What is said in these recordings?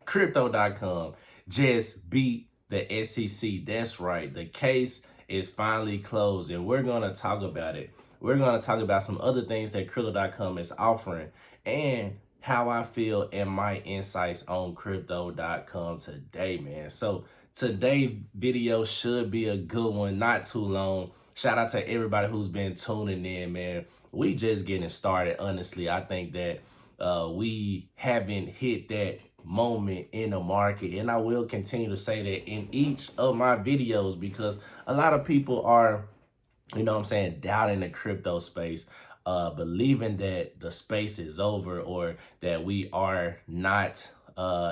Crypto.com just beat the SEC. That's right. The case is finally closed, and we're going to talk about it. We're going to talk about some other things that Crypto.com is offering and how I feel and my insights on Crypto.com today, man. So today's video should be a good one, not too long. Shout out to everybody who's been tuning in, man. We just getting started, honestly. I think that we haven't hit that moment in the market, and I will continue to say that in each of my videos because a lot of people are, you know what I'm saying, doubting the crypto space, believing that the space is over or that we are not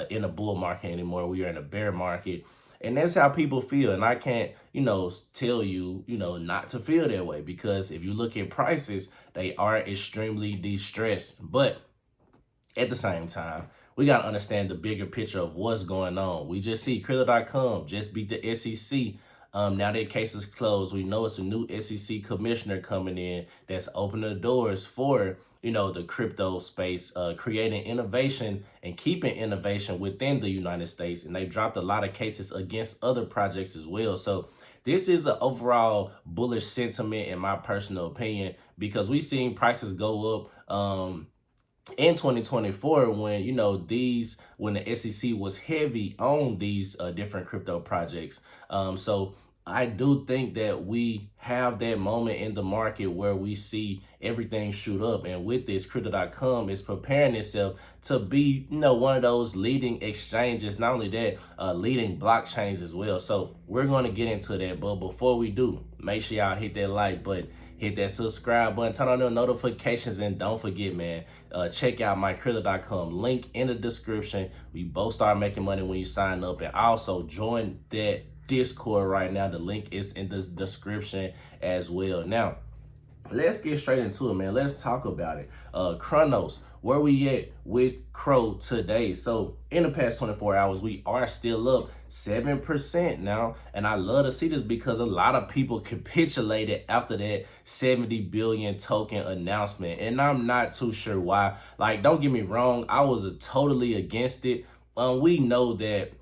in a bull market anymore. We are in a bear market. And that's how people feel. And I can't, tell you, not to feel that way, because if you look at prices, they are extremely distressed. But at the same time, we got to understand the bigger picture of what's going on. We just see Crypto.com just beat the SEC. Now their case is closed. We know it's a new SEC commissioner coming in that's opening the doors for, the crypto space, creating innovation and keeping innovation within the United States. And they dropped a lot of cases against other projects as well. So this is an overall bullish sentiment in my personal opinion, because we've seen prices go up in 2024 when when the SEC was heavy on these different crypto projects. So I do think that we have that moment in the market where we see everything shoot up, and with this, Crypto.com is preparing itself to be one of those leading exchanges, not only that, leading blockchains as well. So we're going to get into that, but before we do, make sure y'all hit that like button, hit that subscribe button, turn on the notifications, and don't forget, man, check out my Crypto.com link in the description. We both start making money when you sign up, and also join that Discord right now. The link is in the description as well. Now, let's get straight into it, man. Let's talk about it. Cronos, where we at with Crow today? So in the past 24 hours, we are still up 7% now. And I love to see this because a lot of people capitulated after that 70 billion token announcement. And I'm not too sure why. Like, don't get me wrong, I was totally against it. We know that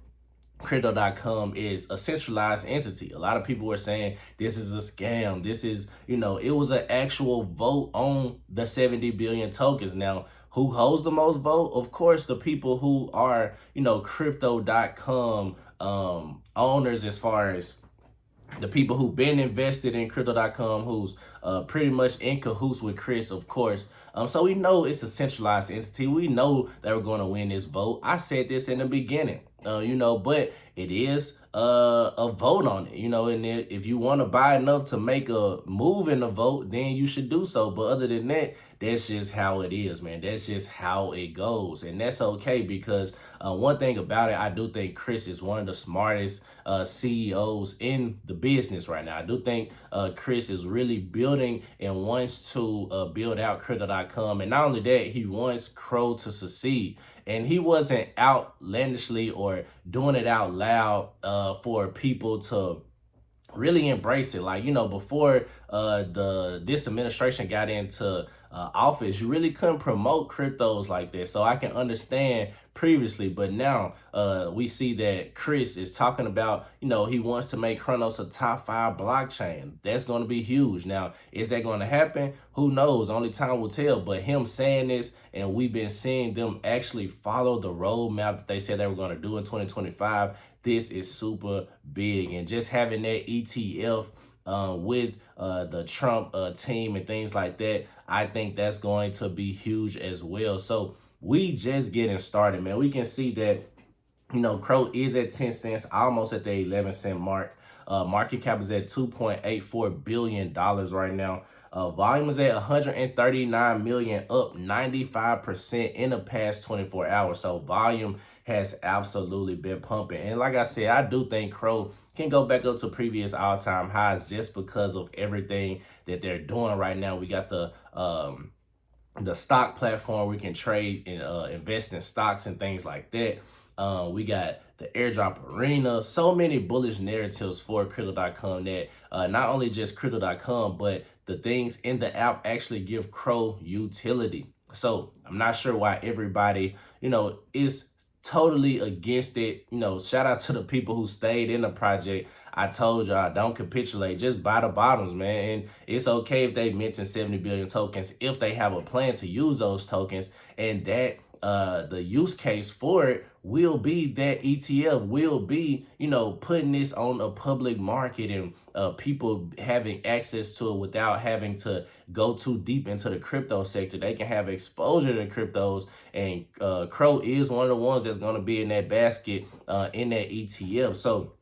Crypto.com is a centralized entity. A lot of people were saying this is a scam. This is, it was an actual vote on the 70 billion tokens. Now, who holds the most vote? Of course, the people who are, Crypto.com owners, as far as the people who've been invested in Crypto.com, who's pretty much in cahoots with Chris, of course. So we know it's a centralized entity. We know that we're going to win this vote. I said this in the beginning, but it is a vote on it, and if you want to buy enough to make a move in the vote, then you should do so. But other than that, that's just how it is, man. That's just how it goes. And that's okay, because one thing about it, I do think Chris is one of the smartest CEOs in the business right now. I do think Chris is really building and wants to build out Crypto.com. And not only that, he wants Crow to succeed. And he wasn't outlandishly or doing it out loud for people to really embrace it. Like, before this administration got into office, you really couldn't promote cryptos like this. So I can understand previously, but now we see that Chris is talking about, he wants to make Cronos a top 5 blockchain. That's going to be huge. Now, is that going to happen? Who knows? Only time will tell. But him saying this, and we've been seeing them actually follow the roadmap that they said they were going to do in 2025. This is super big. And just having that ETF with the Trump team and things like that, I think that's going to be huge as well. So we just getting started, man. We can see that, Crow is at 10 cents, almost at the 11-cent mark. Market cap is at $2.84 billion right now. Volume is at 139 million, up 95% in the past 24 hours. So volume has absolutely been pumping. And like I said, I do think Crow can go back up to previous all-time highs just because of everything that they're doing right now. We got the stock platform. We can trade and invest in stocks and things like that. We got the airdrop arena, so many bullish narratives for Crypto.com that not only just Crypto.com, but the things in the app actually give Crow utility. So I'm not sure why everybody, is totally against it. You know, shout out to the people who stayed in the project. I told y'all, don't capitulate. Just buy the bottoms, man. And it's okay if they mention 70 billion tokens if they have a plan to use those tokens, and that the use case for it will be that ETF will be, you know, putting this on a public market and people having access to it without having to go too deep into the crypto sector. They can have exposure to cryptos, and Crow is one of the ones that's going to be in that basket in that ETF. So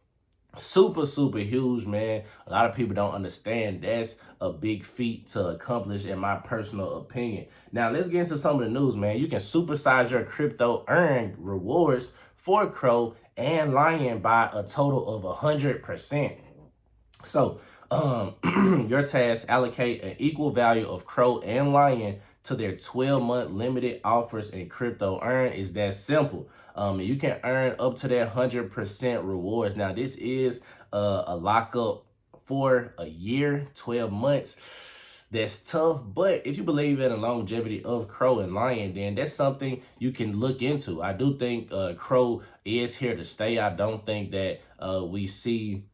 super huge, man. A lot of people don't understand that's a big feat to accomplish, in my personal opinion. Now let's get into some of the news, man. You can supersize your crypto earn rewards for Crow and Lion by a total of 100%. So your tasks allocate an equal value of Crow and Lion to their 12-month limited offers, and crypto earn is that simple. You can earn up to that 100% rewards. Now this is a lockup for a year, 12 months. That's tough, but if you believe in the longevity of Crow and Lion, then that's something you can look into. I do think Crow is here to stay. I don't think that we see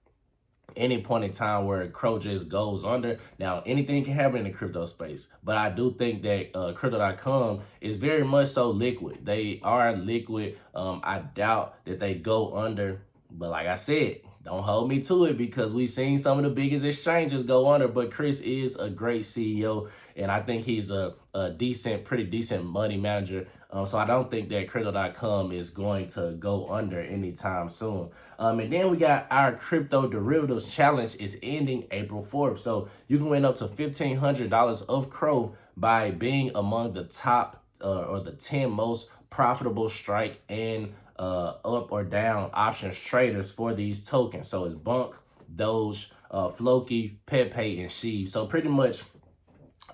any point in time where Crow just goes under. Now, anything can happen in the crypto space, but I do think that Crypto.com is very much so liquid. They are liquid. I doubt that they go under, but like I said, don't hold me to it because we've seen some of the biggest exchanges go under, but Chris is a great CEO, and I think he's a pretty decent money manager. So I don't think that Crypto.com is going to go under anytime soon. And then we got our crypto derivatives challenge is ending April 4th. So you can win up to $1,500 of Crow by being among the top or the 10 most profitable strike and up or down options traders for these tokens. So it's Bunk, Doge, Floki, Pepe, and Sheeb. So pretty much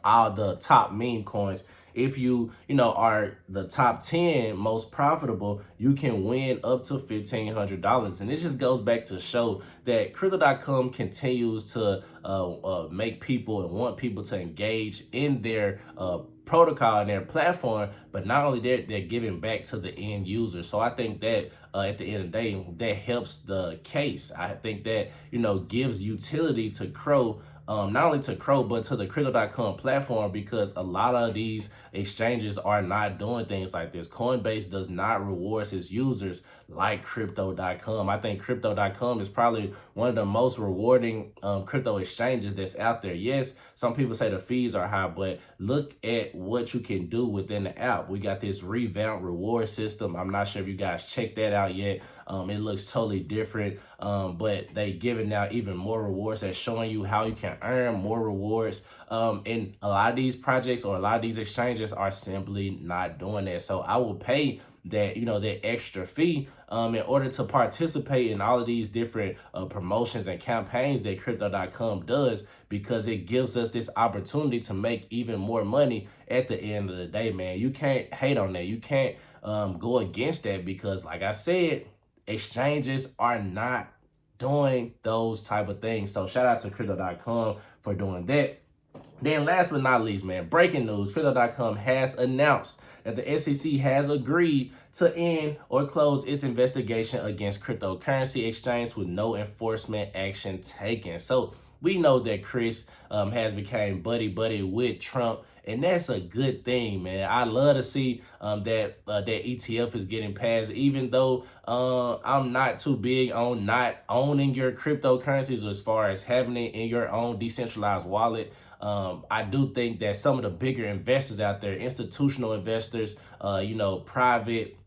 all the top meme coins. If you are the top 10 most profitable, you can win up to $1,500. And it just goes back to show that Crypto.com continues to make people and want people to engage in their protocol and their platform, but not only that, they're giving back to the end user. So I think that at the end of the day, that helps the case. I think that, gives utility to Crow, not only to Crow, but to the Crypto.com platform, because a lot of these exchanges are not doing things like this. Coinbase does not reward its users like Crypto.com. I think Crypto.com is probably one of the most rewarding crypto exchanges that's out there. Yes, some people say the fees are high, but look at what you can do within the app. We got this revamped reward system. I'm not sure if you guys checked that out yet. It looks totally different, but they giving out even more rewards. That's showing you how you can earn more rewards. And a lot of these projects or a lot of these exchanges are simply not doing that. So I will pay that, that extra fee in order to participate in all of these different promotions and campaigns that Crypto.com does, because it gives us this opportunity to make even more money at the end of the day, man. You can't hate on that. You can't go against that, because like I said, exchanges are not doing those type of things. So shout out to Crypto.com for doing that. Then last but not least, man, breaking news, Crypto.com has announced that the SEC has agreed to end or close its investigation against cryptocurrency exchange with no enforcement action taken. So we know that Chris has become buddy with Trump, and that's a good thing, man. I love to see that ETF is getting passed, even though I'm not too big on not owning your cryptocurrencies as far as having it in your own decentralized wallet. I do think that some of the bigger investors out there, institutional investors, private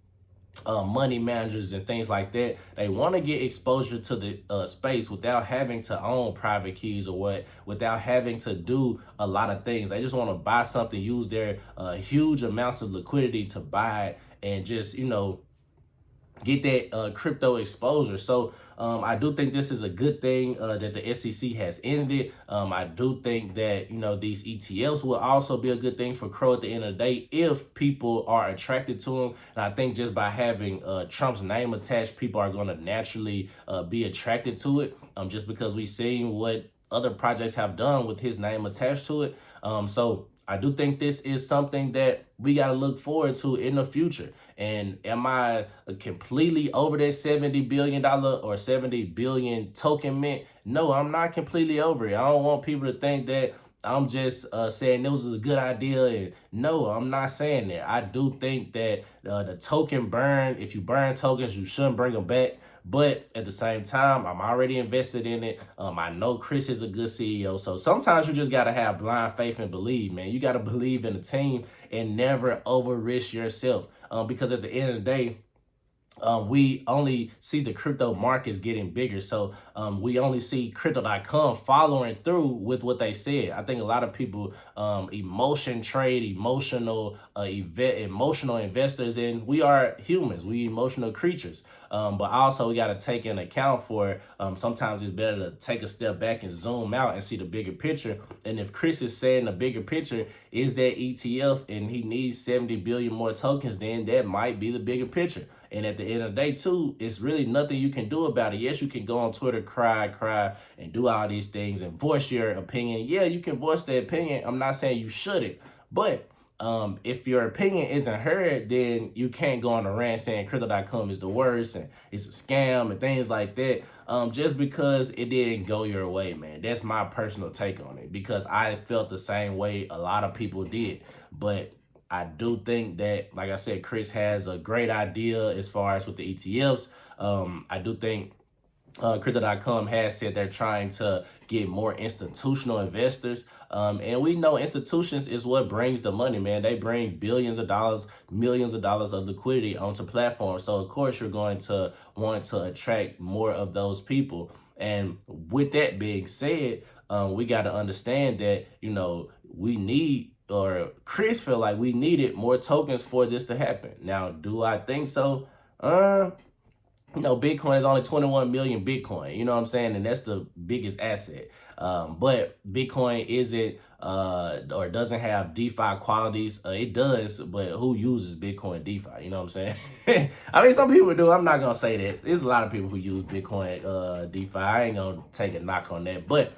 money managers and things like that, they want to get exposure to the space without having to own private keys or without having to do a lot of things. They just want to buy something, use their huge amounts of liquidity to buy it, and just get that crypto exposure. So I do think this is a good thing that the SEC has ended. I do think that these ETFs will also be a good thing for Crow at the end of the day if people are attracted to them. And I think just by having Trump's name attached, people are going to naturally be attracted to it, just because we've seen what other projects have done with his name attached to it. So I do think this is something that we got to look forward to in the future. And am I completely over that $70 billion or 70 billion token mint? No, I'm not completely over it. I don't want people to think that I'm just saying this was a good idea. And no, I'm not saying that. I do think that the token burn, if you burn tokens, you shouldn't bring them back. But at the same time, I'm already invested in it. I know Chris is a good CEO. So sometimes you just got to have blind faith and believe, man. You got to believe in the team and never over risk yourself. Because at the end of the day, we only see the crypto markets getting bigger. So we only see crypto.com following through with what they said. I think a lot of people emotional investors, and we are humans, we emotional creatures. But also we got to take into account for sometimes it's better to take a step back and zoom out and see the bigger picture. And if Chris is saying the bigger picture is that ETF and he needs 70 billion more tokens, then that might be the bigger picture. And at the end of the day, too, it's really nothing you can do about it. Yes, you can go on Twitter, cry, and do all these things and voice your opinion. Yeah, you can voice the opinion. I'm not saying you shouldn't. But if your opinion isn't heard, then you can't go on a rant saying crypto.com is the worst and it's a scam and things like that. Just because it didn't go your way, man. That's my personal take on it, because I felt the same way a lot of people did. But I do think that, like I said, Chris has a great idea as far as with the ETFs. I do think Crypto.com has said they're trying to get more institutional investors. And we know institutions is what brings the money, man. They bring billions of dollars, millions of dollars of liquidity onto platforms. So, of course, you're going to want to attract more of those people. And with that being said, we got to understand that, you know, we need, or Chris feel like we needed more tokens for this to happen. Now, do I think so? You know, Bitcoin is only 21 million Bitcoin, you know what I'm saying? And that's the biggest asset. But Bitcoin isn't or doesn't have DeFi qualities. It does, but who uses Bitcoin DeFi? You know what I'm saying? I mean, some people do. I'm not going to say that. There's a lot of people who use Bitcoin DeFi. I ain't going to take a knock on that. But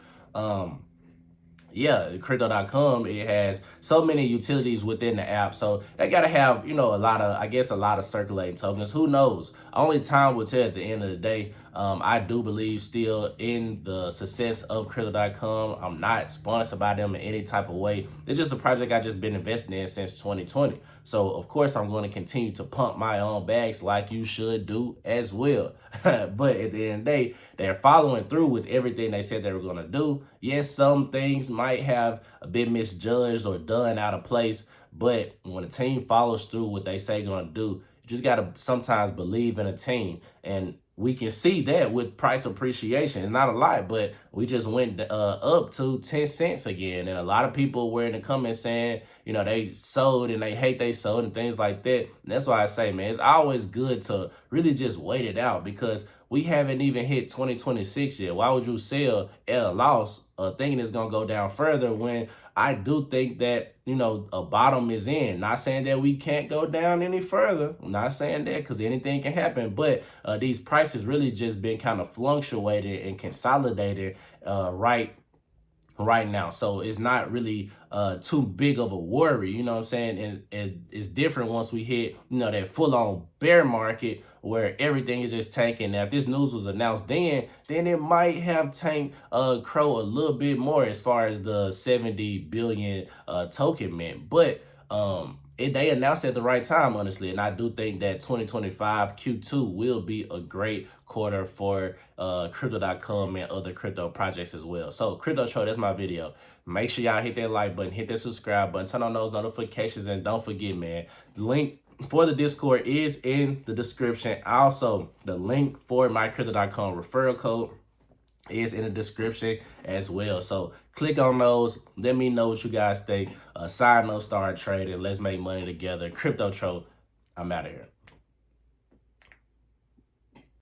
yeah, crypto.com, it has so many utilities within the app. So they got to have, you know, a lot of circulating tokens. Who knows? Only time will tell at the end of the day. I do believe still in the success of crypto.com. I'm not sponsored by them in any type of way. It's just a project I just been investing in since 2020. So, of course, I'm going to continue to pump my own bags like you should do as well. But at the end of the day, they're following through with everything they said they were going to do. Yes, some things might have been misjudged or done out of place. But when a team follows through what they say going to do, you just got to sometimes believe in a team. And we can see that with price appreciation. It's not a lot, but we just went up to 10 cents again. And a lot of people were in the comments saying, you know, they sold and they hate they sold and things like that. And that's why I say, man, it's always good to really just wait it out, because we haven't even hit 2026 yet. Why would you sell at a loss thinking it's going to go down further, when I do think that, you know, a bottom is in? Not saying that we can't go down any further. I'm not saying that, because anything can happen. But these prices really just been kind of fluctuated and consolidated right now. So it's not really too big of a worry, you know what I'm saying? And it's different once we hit, you know, that full-on bear market where everything is just tanking. Now, if this news was announced then it might have tanked Crow a little bit more as far as the 70 billion token mint. But they announced it at the right time, honestly. And I do think that 2025 Q2 will be a great quarter for crypto.com and other crypto projects as well. So Crypto Tro, that's my video. Make sure y'all hit that like button, hit that subscribe button, turn on those notifications, and don't forget, man, the link for the Discord is in the description. Also, the link for my crypto.com referral code is in the description as well. So click on those. Let me know what you guys think. Sign up, start trading. Let's make money together. Crypto Tro, I'm out of here.